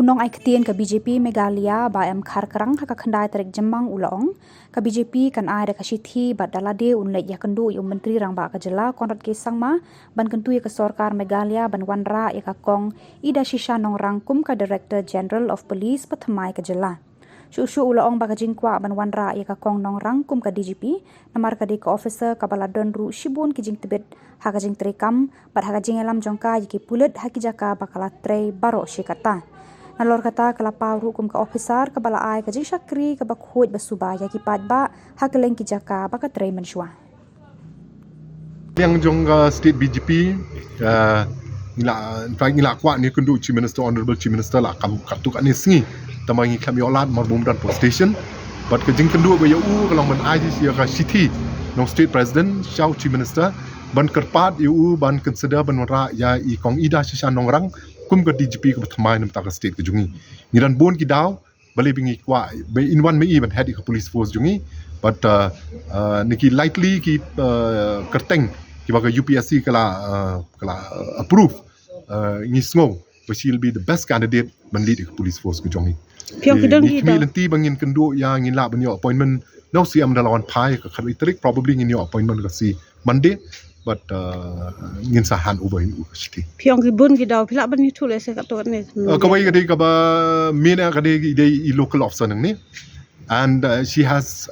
unong ay ketien ke BJP Meghalaya ba em khar kerang haka khandai tarik jemang ulong ke BJP kan ai da kasithi ba dalade unlek ya kendu yu menteri rang ba Khubor konrat ke sangma ban kentu ya ke sarkar Meghalaya ban wanra ya ka kong Idashisha Nongrang kum ka Director General of Police pathamai Khubor Shushu ulong ba kajingkwa ban wanra ya ka kong Nongrang kum ka DGP namar ka de ka officer ka baladon ru shibun ki jing tibet haka jing trekam bat haka jing elam jongka yiki pulet haki jaka bakala tre baro shikata nalor kata kelapa hukum ke officer ke bala ai ke jing syakri ke bakhuj basubaya ki padba hakeleng ki jaka baka tre menshwa yang jong state BJP ngila kwa ni kundu chief minister honorable chief minister la kam katuk ani singi tamangi kami olat marbum dan post station but ke jing kundu ba yu kalau man IGC ka city no state president shau chief minister ban kerpat yu ban consider ban ra ya I kong Idashisha Nongrang kum ke DGP ke thamai nam ta state ke jungi ngiran bon ki daw bale bingi kwa in one me even head ke police force jungi but niki likely ki kerteng ki baga UPSC kala approve ngi sngo but she'll be the best candidate ban lead ke police force ke jungi piong ki dong ni lenti bangin kendo ya ngin la ban yo appointment no CM dalawan pai ke kharitrik probably ngin yo appointment ke si Monday but ngin sa hand over in city piong ki bun ki daw pila ban ni thule se ka to ne kawai gade ka ba mena gade ide local officer nang ni and she has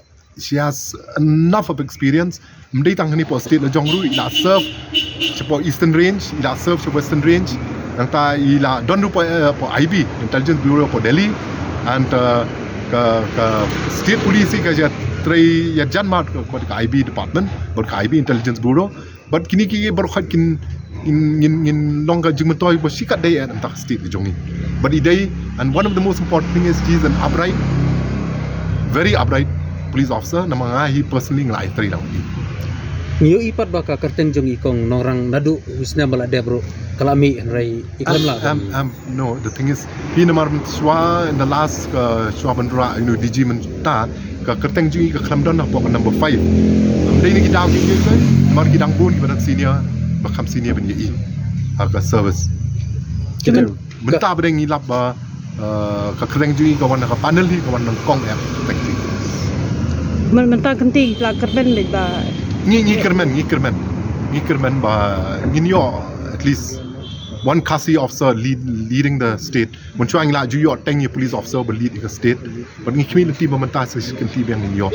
enough of experience mdai tang ni po state la jongru ila serve chepo eastern range ila serve chepo western range nang ta ila don po IB intelligence bureau po Delhi and ka state police ka ja tray ya janmat ko ka IB department but ka IB intelligence bureau but kini ki baru khat kin in longer jingmatoy bo sikat day and tak state jongi but idai and one of the most important thing is he is an upright very upright police officer namanga he personally ngai tray daw Niyo ipat baka kerteng jong ikong Nongrang nadu wisna balade bro kalami rai iklam la no the thing is he namar swa in the last swa bandra DG man ta ka kerteng jong ka klamdon na po number 5 dai ni daw ki ke mar ki dang bun ki ban senior bakam senior ban yi aga service jadi menta badeng ni lab ka kerteng jong ka wan ka panel hi ka wan kong app teknik menta kenti la kerben le ba ni kerman ba nginyo at least one khasi officer leading the state mun chuang la ju yo teng police officer ba lead the state but ngi community ba manta se kenti bang nginyo